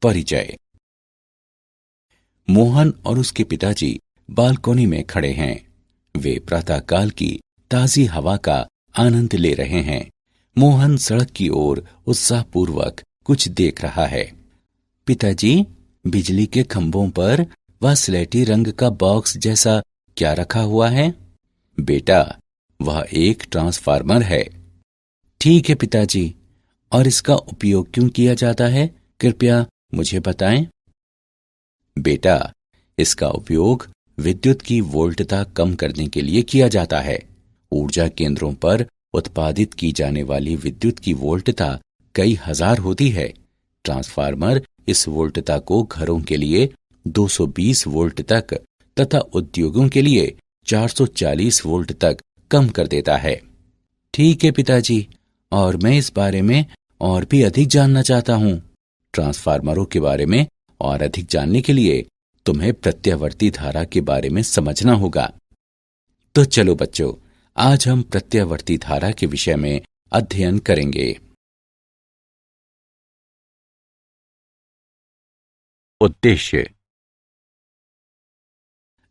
परिचय। मोहन और उसके पिताजी बालकोनी में खड़े हैं। वे प्रातःकाल की ताजी हवा का आनंद ले रहे हैं। मोहन सड़क की ओर उत्साहपूर्वक कुछ देख रहा है। पिताजी, बिजली के खंभों पर वह स्लेटी रंग का बॉक्स जैसा क्या रखा हुआ है? बेटा, वह एक ट्रांसफार्मर है। ठीक है पिताजी, और इसका उपयोग क्यों किया जाता है, कृपया मुझे बताएं। बेटा, इसका उपयोग विद्युत की वोल्टता कम करने के लिए किया जाता है। ऊर्जा केंद्रों पर उत्पादित की जाने वाली विद्युत की वोल्टता कई हजार होती है। ट्रांसफार्मर इस वोल्टता को घरों के लिए 220 वोल्ट तक तथा उद्योगों के लिए 440 वोल्ट तक कम कर देता है। ठीक है पिताजी, और मैं इस बारे में और भी अधिक जानना चाहता हूँ। ट्रांसफार्मरों के बारे में और अधिक जानने के लिए तुम्हें प्रत्यावर्ती धारा के बारे में समझना होगा। तो चलो बच्चों, आज हम प्रत्यावर्ती धारा के विषय में अध्ययन करेंगे। उद्देश्य।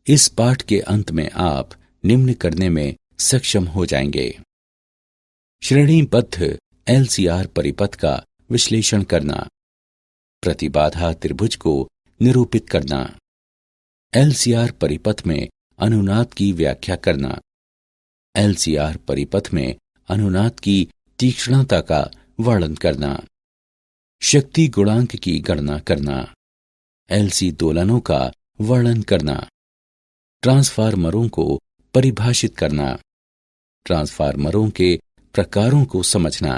इस पाठ के अंत में आप निम्न करने में सक्षम हो जाएंगे। श्रेणीबद्ध एलसीआर परिपथ का विश्लेषण करना, प्रतिबाधा त्रिभुज को निरूपित करना, एलसीआर परिपथ में अनुनाद की व्याख्या करना, एलसीआर परिपथ में अनुनाद की तीक्ष्णता का वर्णन करना, शक्ति गुणांक की गणना करना, एलसी दोलनों का वर्णन करना, ट्रांसफार्मरों को परिभाषित करना, ट्रांसफार्मरों के प्रकारों को समझना,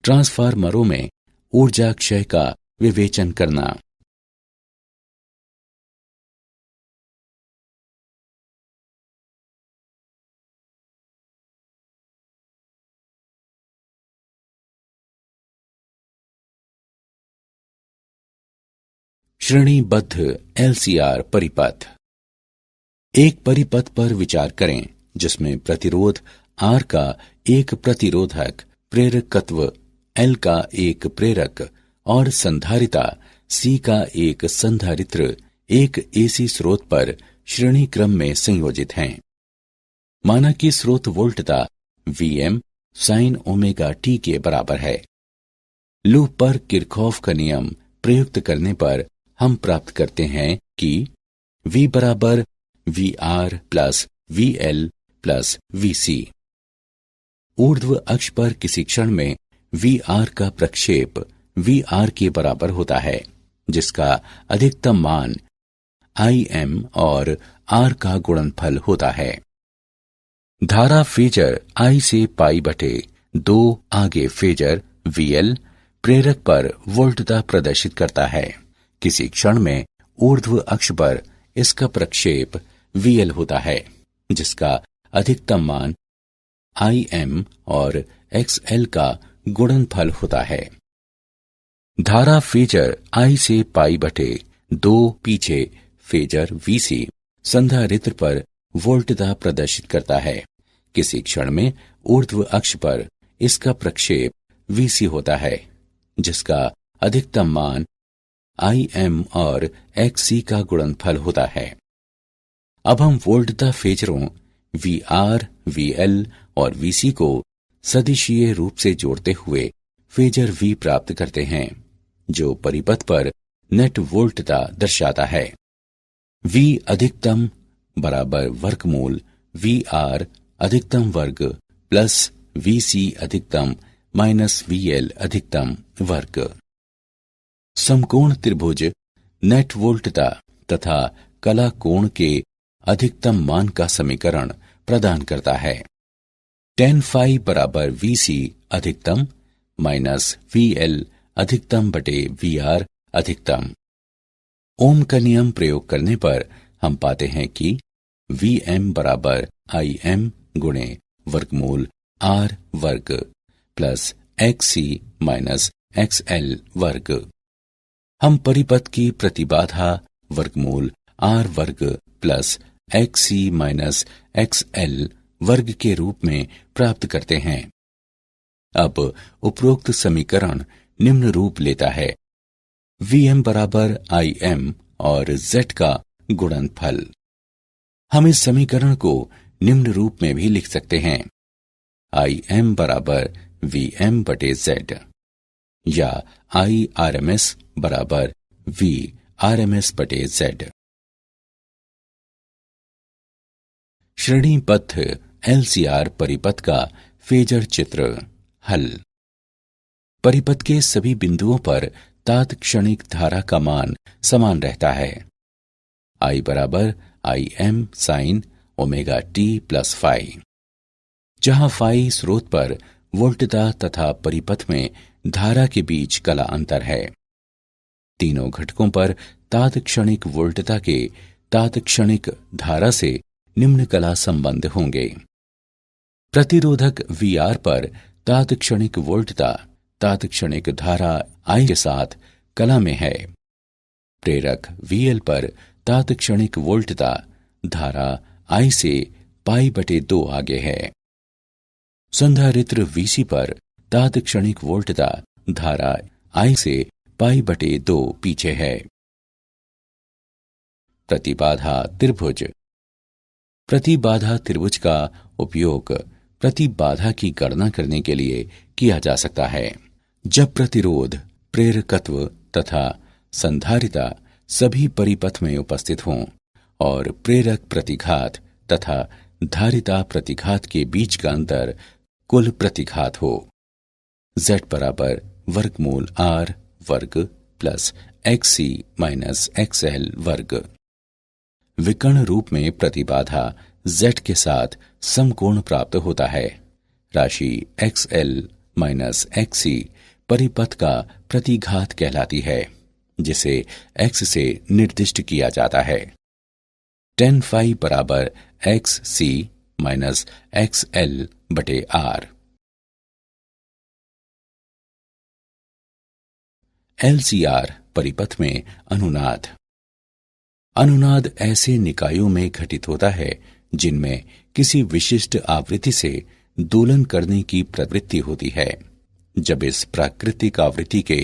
ट्रांसफार्मरों में ऊर्जा क्षय का विवेचन करना। श्रेणीबद्ध एलसीआर परिपथ। एक परिपथ पर विचार करें जिसमें प्रतिरोध R का एक प्रतिरोधक, प्रेरकत्व L का एक प्रेरक और संधारिता C का एक संधारित्र एक AC स्रोत पर श्रेणी क्रम में संयोजित हैं। माना कि स्रोत वोल्टता Vm sin ओमेगा t के बराबर है। लूप पर किरचॉफ का नियम प्रयुक्त करने पर हम प्राप्त करते हैं कि V बराबर VR plus VL plus VC। ऊर्ध्व अक्ष पर किसी क्षण में VR का प्रक्षेप VR के बराबर होता है, जिसका अधिकतम मान Im और R का गुणनफल होता है। धारा फेजर I से पाई बटे 2 आगे फेजर VL प्रेरक पर वोल्टता प्रदर्शित करता है। किसी क्षण में ऊर्ध्व अक्ष पर इसका प्रक्षेप VL होता है, जिसका अधिकतम मान Im और XL का गुणनफल होता है। धारा फेजर I से पाई बटे 2 पीछे फेजर VC संधारित्र पर वोल्टता प्रदर्शित करता है। किसी क्षण में ऊर्ध्व अक्ष पर इसका प्रक्षेप VC होता है, जिसका अधिकतम मान Im और XC का गुणनफल होता है। अब हम वोल्टता फेजरों VR, VL और VC को सदिशीय रूप से जोड़ते हुए फेजर V प्राप्त करते हैं, जो परिपथ पर नेट वोल्टता दर्शाता है। V अधिकतम बराबर वर्गमूल VR अधिकतम वर्ग प्लस VC अधिकतम माइनस VL अधिकतम वर्ग। समकोण त्रिभुज नेट वोल्टता तथा कला कोण के अधिकतम मान का समीकरण प्रदान करता है। tan phi बराबर VC अधिकतम माइनस VL अधिकतम बटे VR अधिकतम। ओम का नियम प्रयोग करने पर हम पाते हैं कि Vm बराबर Im गुणे वर्गमूल R वर्ग प्लस XC माइनस XL वर्ग। हम परिपथ की प्रतिबाधा वर्गमूल R वर्ग प्लस XC माइनस XL वर्ग के रूप में प्राप्त करते हैं। अब उपरोक्त समीकरण निम्न रूप लेता है। Vm बराबर Im और Z का गुणनफल। हम इस समीकरण को निम्न रूप में भी लिख सकते हैं, Im बराबर Vm बटे Z या I RMS बराबर V RMS बटे Z। श्रेणीबद्ध LCR परिपथ का फेजर चित्र। हल। परिपथ के सभी बिंदुओं पर तात्क्षणिक धारा का मान समान रहता है। I बराबर Im sine omega t plus phi, जहां फाई स्रोत पर वोल्टता तथा परिपथ में धारा के बीच कला अंतर है। तीनों घटकों पर तात्क्षणिक वोल्टता के तात्क्षणिक धारा से निम्न कला संबंध होंगे। प्रतिरोधक VR पर तात्क्षणिक वोल्टता तात्क्षणिक धारा I के साथ कला में है। प्रेरक VL पर तात्क्षणिक वोल्टता धारा I से पाई बटे 2 आगे है। संधारित्र VC पर तात्क्षणिक वोल्टता धारा I से पाई बटे 2 पीछे है। प्रतिबाधा त्रिभुज। प्रतिबाधा त्रिभुज का उपयोग प्रतिबाधा की गणना करने के लिए किया जा सकता है। जब प्रतिरोध, प्रेरकत्व तथा संधारिता सभी परिपथ में उपस्थित हों और प्रेरक प्रतिघात तथा धारिता प्रतिघात के बीच का अंतर कुल प्रतिघात हो। Z बराबर वर्गमूल R वर्ग प्लस XC माइनस XL वर्ग। विकर्ण रूप में प्रतिबाधा Z के साथ समकोण प्राप्त होता है। राशि XL माइनस XC परिपथ का प्रतिघात कहलाती है, जिसे X से निर्दिष्ट किया जाता है। tan phi बराबर XC माइनस XL बटे R। LCR परिपथ में अनुनाद। अनुनाद ऐसे निकायों में घटित होता है जिनमें किसी विशिष्ट आवृत्ति से दोलन करने की प्रवृत्ति होती है। जब इस प्राकृतिक आवृत्ति के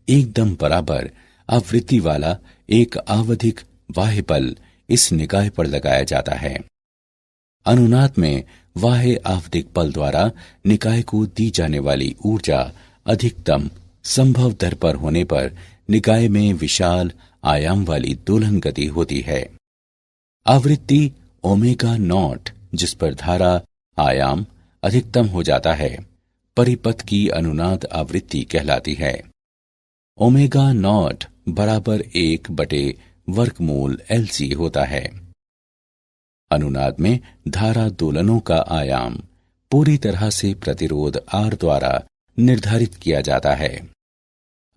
एकदम बराबर आवृत्ति वाला एक आवधिक बाह्य बल इस निकाय पर लगाया जाता है। अनुनाद में बाह्य आवधिक बल द्वारा निकाय को दी जाने वाली ऊर्जा अधिकतम संभव दर पर होने पर निकाय में विशाल आयाम वाली दोलन गति होती है। आवृत्ति ओमेगा नॉट जिस पर धारा आयाम अधिकतम हो जाता है, परिपथ की अनुनाद आवृत्ति कहलाती है। ओमेगा नॉट बराबर 1 बटे वर्गमूल LC होता है। अनुनाद में धारा दोलनों का आयाम पूरी तरह से प्रतिरोध R द्वारा निर्धारित किया जाता है।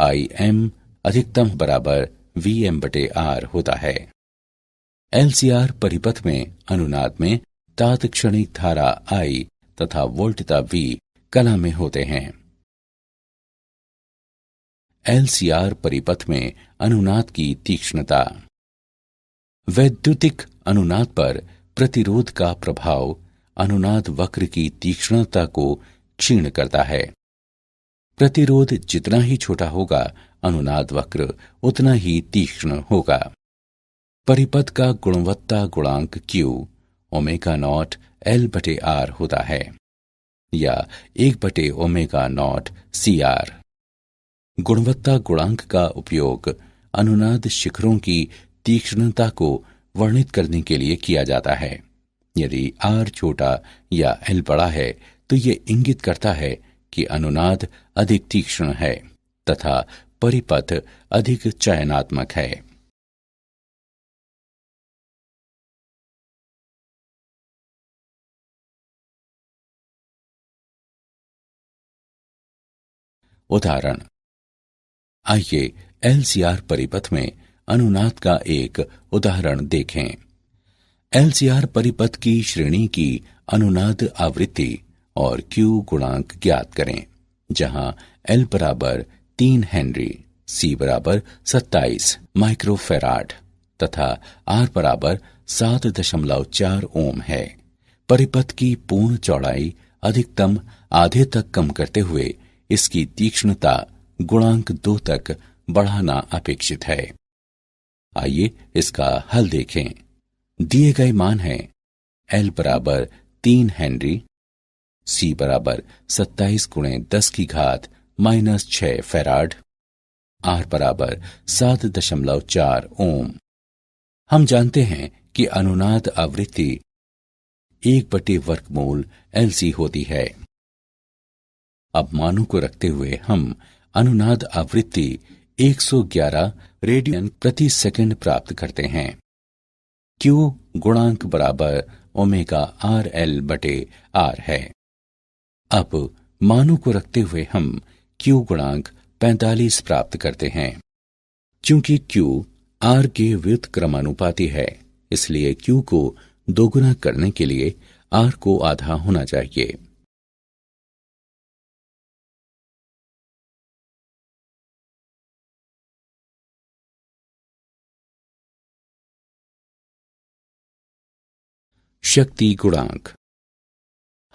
Im अधिकतम बराबर Vm बटे R होता है। LCR परिपथ में अनुनाद में तात्क्षणिक धारा I तथा वोल्टता V कला में होते हैं। LCR परिपथ में अनुनाद की तीक्ष्णता। वैद्युतिक अनुनाद पर प्रतिरोध का प्रभाव अनुनाद वक्र की तीक्ष्णता को क्षीण करता है। प्रतिरोध जितना ही छोटा होगा, अनुनाद वक्र उतना ही तीक्ष्ण होगा। परिपथ का गुणवत्ता गुणांक Q ओमेगा नॉट L बटे R होता है या 1 बटे ओमेगा नॉट CR। गुणवत्ता गुणांक का उपयोग अनुनाद शिखरों की तीक्ष्णता को वर्णित करने के लिए किया जाता है। यदि R छोटा या L बड़ा है तो ये इंगित करता है कि अनुनाद अधिक तीक्ष्ण है तथा परिपथ अधिक चयनात्मक है। उदाहरण। आइए LCR परिपथ में अनुनाद का एक उदाहरण देखें। LCR परिपथ की श्रेणी की अनुनाद आवृत्ति और Q गुणांक ज्ञात करें, जहां L बराबर 3 हेनरी, C बराबर 27 माइक्रोफेराड तथा R बराबर 7.4 ओम है। परिपथ की पूर्ण चौड़ाई अधिकतम आधे तक कम करते हुए इसकी तीक्ष्णता गुणांक 2 तक बढ़ाना अपेक्षित है। आइए इसका हल देखें। दिए गए मान हैं L बराबर 3 हेनरी, C बराबर 27 गुणे 10 की घात -6 फैराड, R बराबर 7.4 ओम। हम जानते हैं कि अनुनाद आवृत्ति 1/वर्गमूल LC होती है। अब मानों को रखते हुए हम अनुनाद आवृत्ति 111 रेडियन प्रति सेकंड प्राप्त करते हैं। Q गुणांक बराबर ओमेगा RL बटे R है। अब मानों को रखते हुए हम Q गुणांक 45 प्राप्त करते हैं। चूंकि Q R के व्युत्क्रमानुपाती है, इसलिए Q को दोगुना करने के लिए R को आधा होना चाहिए। शक्ति गुणांक।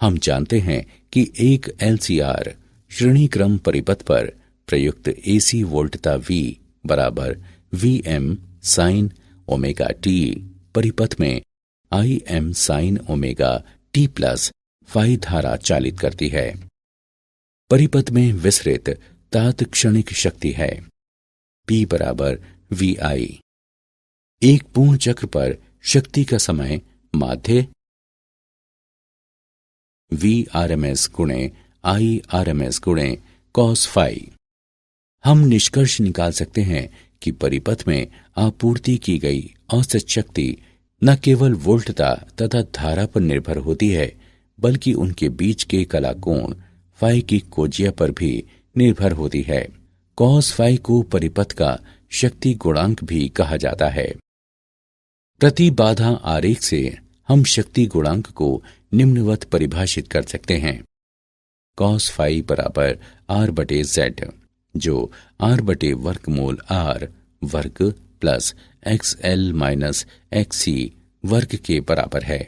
हम जानते हैं कि एक LCR श्रेणी क्रम परिपथ पर प्रयुक्त AC वोल्टता V बराबर VM साइन ओमेगा t परिपथ में IM sine omega t plus phi धारा चालित करती है। परिपथ में विसरित तात्क्षणिक शक्ति है P बराबर VI। एक पूर्ण चक्र पर शक्ति का समय माध्य VRMS गुणे IRMS गुणे cos फाई। हम निष्कर्ष निकाल सकते हैं कि परिपथ में आपूर्ति की गई औसत शक्ति न केवल वोल्टता तथा धारा पर निर्भर होती है, बल्कि उनके बीच के कला कोण फाई की कोज्या पर भी निर्भर होती है। cos फाई को परिपथ का शक्ति गुणांक भी कहा जाता है। प्रतिबाधा आरेख से हम शक्ति गुणांक को निम्नवत परिभाषित कर सकते हैं। cos फाई बराबर R बटे Z, जो R बटे वर्गमूल R वर्ग प्लस XL माइनस XC वर्ग के बराबर है।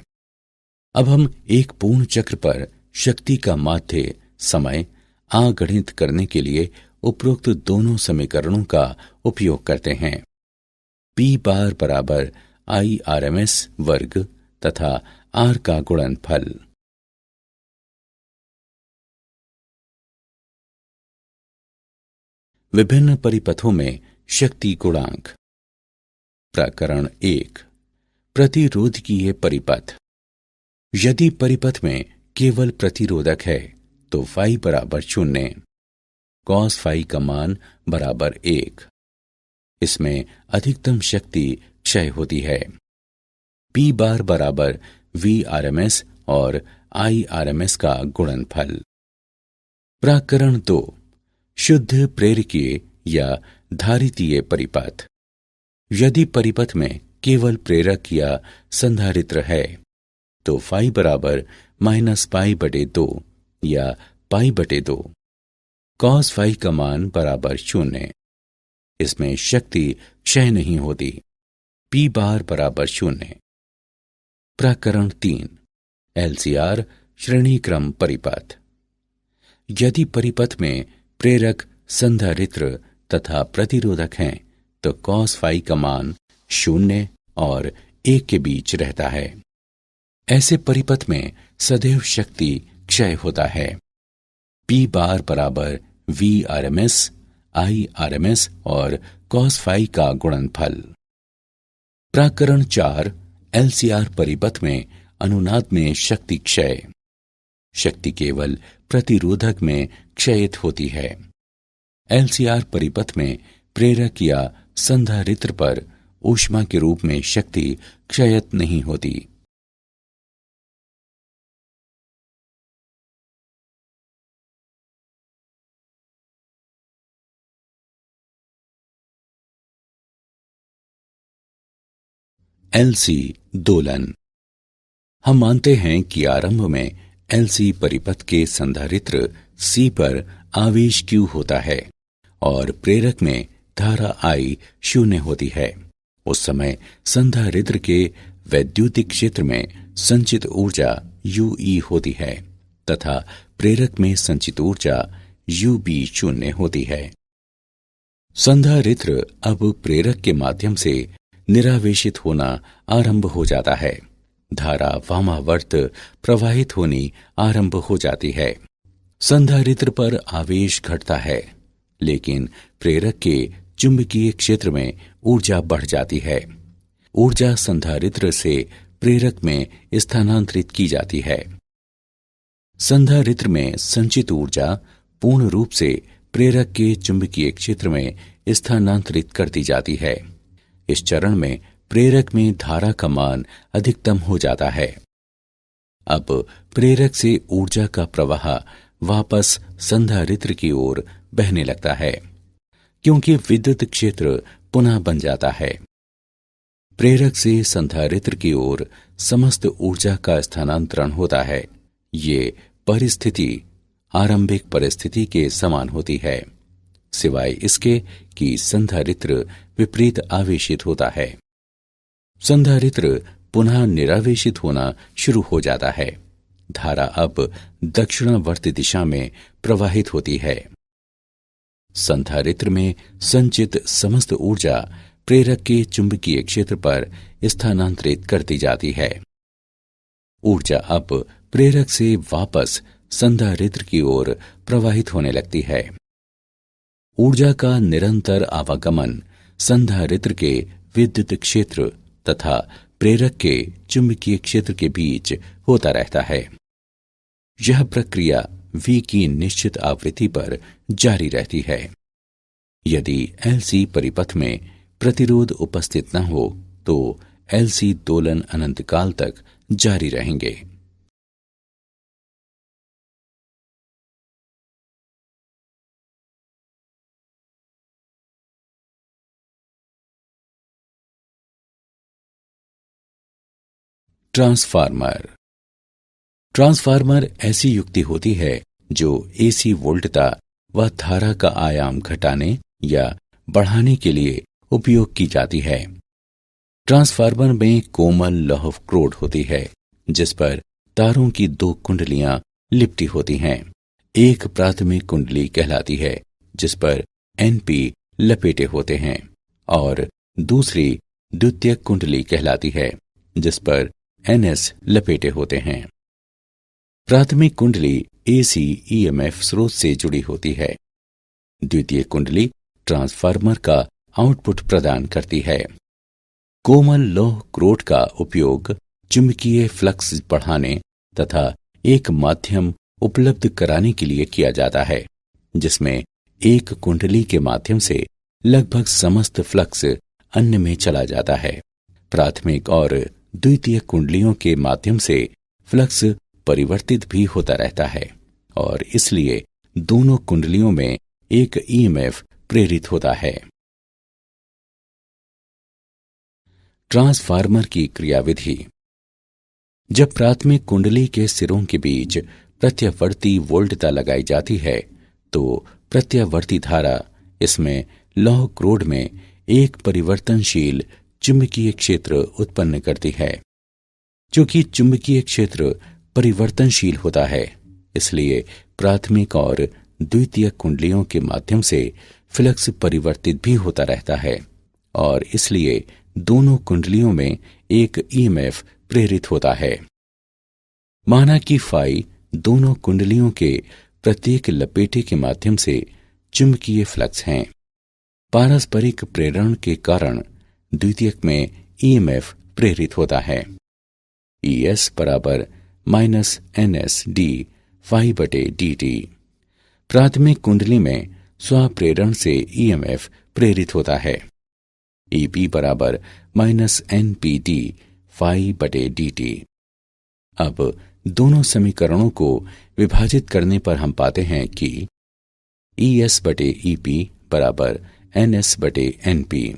अब हम एक पूर्ण चक्र पर शक्ति का माध्य समय आगणित करने के लिए उपरोक्त दोनों समीकरणों का उपयोग करते हैं। P बार बराबर IRMS वर्ग तथा R का गुणनफल। विभिन्न परिपथों में शक्ति गुणांक। प्रकरण 1, प्रतिरोधकीय परिपथ। यदि परिपथ में केवल प्रतिरोधक है तो फाई बराबर 0, cos फाई का मान बराबर 1। इसमें अधिकतम शक्ति क्षय होती है। P बार बराबर VRMS और IRMS का गुणनफल। प्रकरण 2, शुद्ध प्रेरकीय या धारितीय परिपथ। यदि परिपथ में केवल प्रेरक या संधारित्र है तो फाई बराबर -π/2 या π/2। cos फाई का मान बराबर 0। इसमें शक्ति क्षय नहीं होती। P बार बराबर 0। प्रकरण 3, LCR श्रेणी क्रम परिपथ। यदि परिपथ में प्रेरक संधारित्र तथा प्रतिरोधक हैं तो cos फाई का मान 0 और 1 के बीच रहता है। ऐसे परिपथ में सदैव शक्ति क्षय होता है। P बार बराबर VRMS IRMS और cos फाई का गुणनफल। प्रकरण 4, LCR परिपथ में अनुनाद में शक्ति क्षय। शक्ति केवल प्रतिरोधक में क्षयित होती है। LCR परिपथ में प्रेरक या संधारित्र पर ऊष्मा के रूप में शक्ति क्षयित नहीं होती। LC दोलन। हम मानते हैं कि आरंभ में LC परिपथ के संधारित्र C पर आवेश Q होता है और प्रेरक में धारा I 0 होती है। उस समय संधारित्र के वैद्युतिक क्षेत्र में संचित ऊर्जा UE होती है तथा प्रेरक में संचित ऊर्जा UB 0 होती है। संधारित्र अब प्रेरक के माध्यम से निरावेशित होना आरंभ हो जाता है। धारा वामावर्त प्रवाहित होनी आरंभ हो जाती है। संधारित्र पर आवेश घटता है, लेकिन प्रेरक के चुंबकीय क्षेत्र में ऊर्जा बढ़ जाती है। ऊर्जा संधारित्र से प्रेरक में स्थानांतरित की जाती है। संधारित्र में संचित ऊर्जा पूर्ण रूप से प्रेरक के चुंबकीय क्षेत्र में स्थानांतरित कर दी जाती है। इस चरण में प्रेरक में धारा का मान अधिकतम हो जाता है। अब प्रेरक से ऊर्जा का प्रवाह वापस संधारित्र की ओर बहने लगता है, क्योंकि विद्युत क्षेत्र पुनः बन जाता है। प्रेरक से संधारित्र की ओर समस्त ऊर्जा का स्थानांतरण होता है। ये परिस्थिति आरंभिक परिस्थिति के समान होती है, सिवाय इसके कि संधारित्र विपरीत आवेशित होता है। संधारित्र पुनः निरावेशित होना शुरू हो जाता है। धारा अब दक्षिणावर्ती दिशा में प्रवाहित होती है। संधारित्र में संचित समस्त ऊर्जा प्रेरक के चुंबकीय क्षेत्र पर स्थानांतरित कर दी जाती है। ऊर्जा अब प्रेरक से वापस संधारित्र की ओर प्रवाहित होने लगती है। ऊर्जा का निरंतर आवागमन संधारित्र के विद्युत क्षेत्र तथा प्रेरक के चुंबकीय क्षेत्र के बीच होता रहता है। यह प्रक्रिया V की निश्चित आवृत्ति पर जारी रहती है। यदि LC परिपथ में प्रतिरोध उपस्थित न हो तो LC दोलन अनंत काल तक जारी रहेंगे। ट्रांसफार्मर। ट्रांसफार्मर ऐसी युक्ति होती है जो AC वोल्टता व धारा का आयाम घटाने या बढ़ाने के लिए उपयोग की जाती है। ट्रांसफार्मर में कोमल लौह क्रोड होती है, जिस पर तारों की दो कुंडलियां लिपटी होती हैं। एक प्राथमिक कुंडली कहलाती है, जिस पर NP लपेटे होते हैं, और दूसरी द्वितीयक कुंडली कहलाती है, जिस पर NS लपेटे होते हैं। प्राथमिक कुंडली AC EMF स्रोत से जुड़ी होती है। द्वितीय कुंडली ट्रांसफार्मर का आउटपुट प्रदान करती है। कोमल लौह क्रोड का उपयोग चुंबकीय फ्लक्स बढ़ाने तथा एक माध्यम उपलब्ध कराने के लिए किया जाता है, जिसमें एक कुंडली के माध्यम से लगभग समस्त फ्लक्स अन्य में चला जाता है। प्राथमिक और द्वितीय कुंडलियों के माध्यम से फ्लक्स परिवर्तित भी होता रहता है, और इसलिए दोनों कुंडलियों में एक EMF प्रेरित होता है। ट्रांसफार्मर की क्रियाविधि। जब प्राथमिक कुंडली के सिरों के बीच प्रत्यावर्ती वोल्टता लगाई जाती है, तो प्रत्यावर्ती धारा इसमें लौह क्रोड में एक परिवर्तनशील चुंबकीय क्षेत्र उत्पन्न करती है। चूंकि चुंबकीय क्षेत्र परिवर्तनशील होता है, इसलिए प्राथमिक और द्वितीय कुंडलियों के माध्यम से फ्लक्स परिवर्तित भी होता रहता है, और इसलिए दोनों कुंडलियों में एक EMF प्रेरित होता है। माना कि फाई दोनों कुंडलियों के प्रत्येक लपेटे के माध्यम से चुंबकीय फ्लक्स हैं। पारस्परिक प्रेरण के कारण द्वितीयक में EMF प्रेरित होता है। ES बराबर -NS d फाई बटे dt। प्राथमिक कुंडली में स्वप्रेरण से EMF प्रेरित होता है। EP बराबर -NPd फाई बटे dt। अब दोनों समीकरणों को विभाजित करने पर हम पाते हैं कि ES बटे EP बराबर NS बटे NP।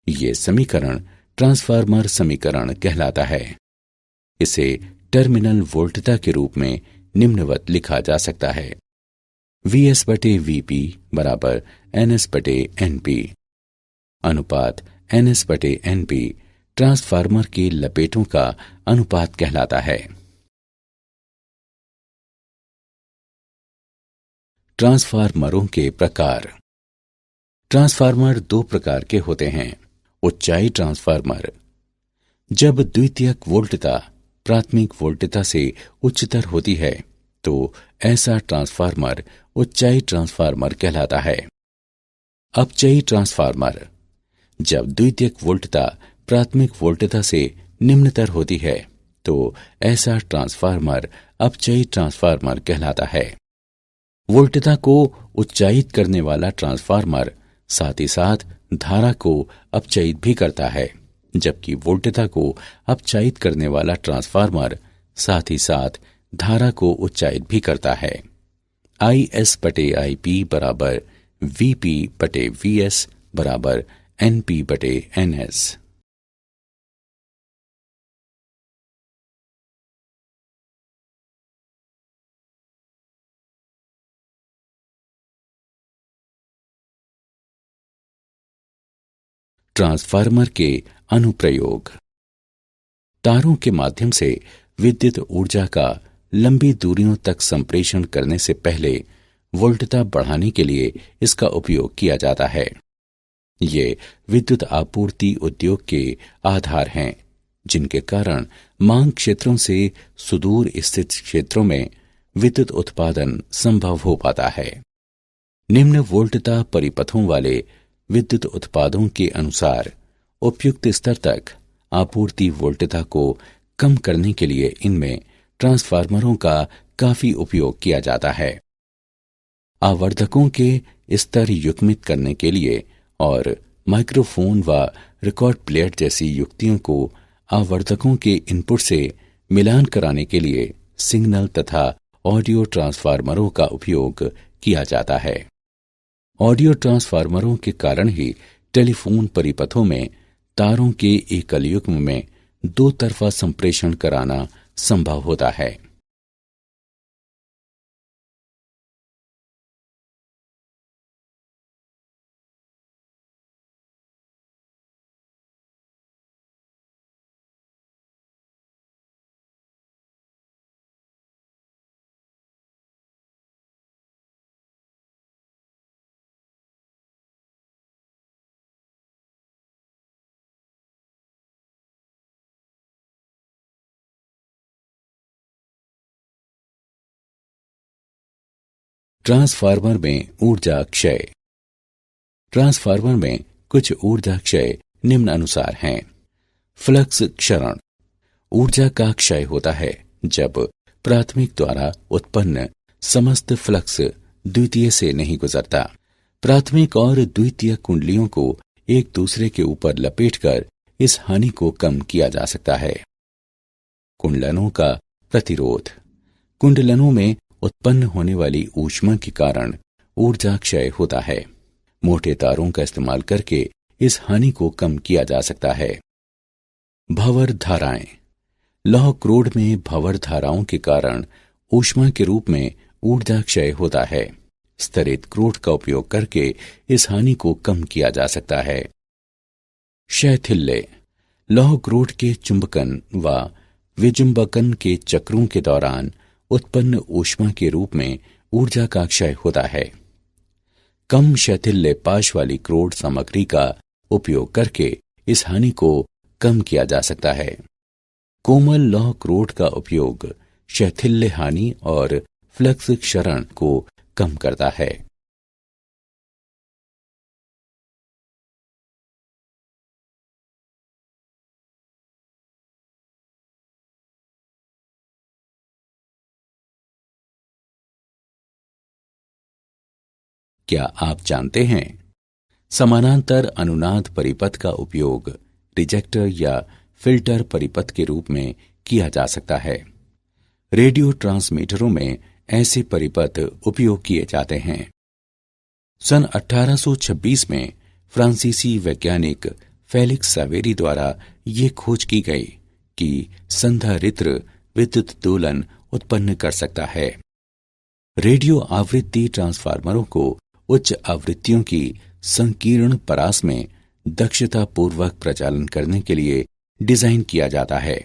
ये समीकरण ट्रांसफार्मर समीकरण कहलाता है। इसे टर्मिनल वोल्टता के रूप में निम्नवत लिखा जा सकता है। VS बटे VP बराबर NS बटे NP। अनुपात NS बटे NP ट्रांसफार्मर के लपेटों का अनुपात कहलाता है। ट्रांसफार्मरों के प्रकार। ट्रांसफार्मर दो प्रकार के होते हैं। उच्चाई ट्रांसफार्मर, जब द्वितीयक वोल्टता प्राथमिक वोल्टता से उच्चतर होती है तो ऐसा ट्रांसफार्मर उच्चाई ट्रांसफार्मर कहलाता है। अपचयी ट्रांसफार्मर, जब द्वितीयक वोल्टता प्राथमिक वोल्टता से निम्नतर होती है तो ऐसा ट्रांसफार्मर अपचयी ट्रांसफार्मर कहलाता है। वोल्टता को उच्चायित करने वाला ट्रांसफार्मर साथ ही साथ धारा को अपचयित भी करता है, जबकि वोल्टता को अपचयित करने वाला ट्रांसफार्मर साथ ही साथ धारा को उच्चायित भी करता है। IS/IP बराबर VP/VS बराबर NP/NS। ट्रांसफार्मर के अनुप्रयोग। तारों के माध्यम से विद्युत ऊर्जा का लंबी दूरियों तक संप्रेषण करने से पहले वोल्टता बढ़ाने के लिए इसका उपयोग किया जाता है। ये विद्युत आपूर्ति उद्योग के आधार हैं, जिनके कारण मांग क्षेत्रों से सुदूर स्थित क्षेत्रों में विद्युत उत्पादन संभव हो पाता है। निम्न वोल्टता परिपथों वाले विद्युत उत्पादों के अनुसार उपयुक्त स्तर तक आपूर्ति वोल्टता को कम करने के लिए इनमें ट्रांसफार्मरों का काफी उपयोग किया जाता है। आवर्धकों के स्तर युग्मित करने के लिए और माइक्रोफोन व रिकॉर्ड प्लेयर जैसी युक्तियों को आवर्धकों के इनपुट से मिलान कराने के लिए सिग्नल तथा ऑडियो ट्रांसफार्मरों का उपयोग किया जाता है। ऑडियो ट्रांसफार्मरों के कारण ही टेलीफोन परिपथों में तारों के एकल युग्म में दो तरफा संप्रेषण कराना संभव होता है। ट्रांसफार्मर में ऊर्जा क्षय। ट्रांसफार्मर में कुछ ऊर्जा क्षय निम्न अनुसार हैं। फ्लक्स क्षरण, ऊर्जा का क्षय होता है जब प्राथमिक द्वारा उत्पन्न समस्त फ्लक्स द्वितीय से नहीं गुजरता। प्राथमिक और द्वितीय कुंडलियों को एक दूसरे के ऊपर लपेटकर इस हानि को कम किया जा सकता है। कुंडलनों का प्रतिरोध, कुंडलनों में उत्पन्न होने वाली ऊष्मा के कारण ऊर्जा क्षय होता है। मोटे तारों का इस्तेमाल करके इस हानि को कम किया जा सकता है। भंवर धाराएं, लौह क्रोड में भंवर धाराओं के कारण ऊष्मा के रूप में ऊर्जा क्षय होता है। स्तरित क्रोड का उपयोग करके इस हानि को कम किया जा सकता है। शैथिल्य, लौह क्रोड के चुंबकन व विजुंबकन के चक्रों के दौरान उत्पन्न ऊष्मा के रूप में ऊर्जा का क्षय होता है। कम शैथिल्य पाश वाली क्रोड सामग्री का उपयोग करके इस हानि को कम किया जा सकता है। कोमल लौह क्रोड का उपयोग शैथिल्य हानि और फ्लक्स क्षरण को कम करता है। क्या आप जानते हैं समानांतर अनुनाद परिपथ का उपयोग रिजेक्टर या फिल्टर परिपथ के रूप में किया जा सकता है। रेडियो ट्रांसमीटरों में ऐसे परिपथ उपयोग किए जाते हैं। सन 1826 में फ्रांसीसी वैज्ञानिक फेलिक्स सावेरी द्वारा ये खोज की गई कि संधारित्र विद्युत दोलन उत्पन्न कर सकता है। रेडियो आवृत्ति ट्रांसफार्मरों को उच्च आवृत्तियों की संकीर्ण परास में दक्षतापूर्वक प्रचालन करने के लिए डिजाइन किया जाता है।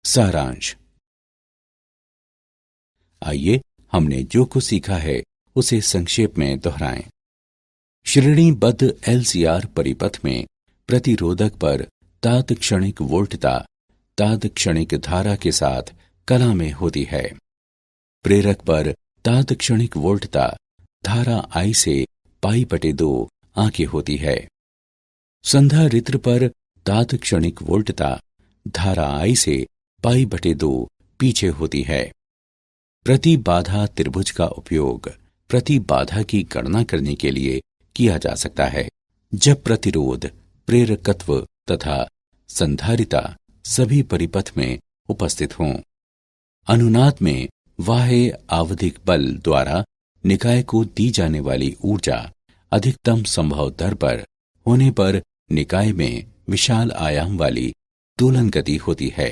सारांश। आइए हमने जो कुछ सीखा है उसे संक्षेप में दोहराएं। श्रेणीबद्ध एलसीआर परिपथ में प्रतिरोधक पर तात्क्षणिक वोल्टता तात्क्षणिक धारा के साथ कला में होती है। प्रेरक पर तात्क्षणिक वोल्टता धारा I से π/2 आगे होती है। संधारित्र पर तात्क्षणिक वोल्टता धारा I से π/2 पीछे होती है। प्रतिबाधा त्रिभुज का उपयोग प्रतिबाधा की गणना करने के लिए किया जा सकता है जब प्रतिरोध, प्रेरकत्व तथा संधारिता सभी परिपथ में उपस्थित हों। अनुनाद में बाह्य आवधिक बल द्वारा निकाय को दी जाने वाली ऊर्जा अधिकतम संभव दर पर होने पर निकाय में विशाल आयाम वाली दोलन गति होती है।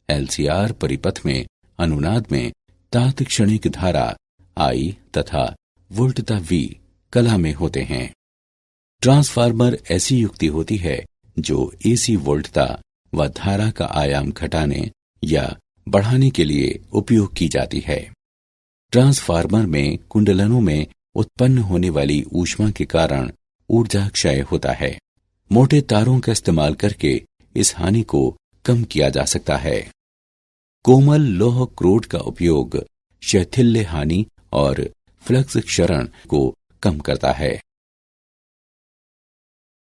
एलसीआर परिपथ में अनुनाद में तात्क्षणिक धारा I तथा वोल्टता V कला में होते हैं। ट्रांसफार्मर ऐसी युक्ति होती है जो एसी वोल्टता व धारा का आयाम घटाने या बढ़ाने के लिए उपयोग की जाती है। ट्रांसफार्मर में कुंडलनों में उत्पन्न होने वाली ऊष्मा के कारण ऊर्जा क्षय होता है। मोटे तारों का इस्तेमाल करके इस हानि को कम किया जा सकता है। कोमल लौह क्रोड का उपयोग शैथिल्य हानि और फ्लक्स क्षरण को कम करता है।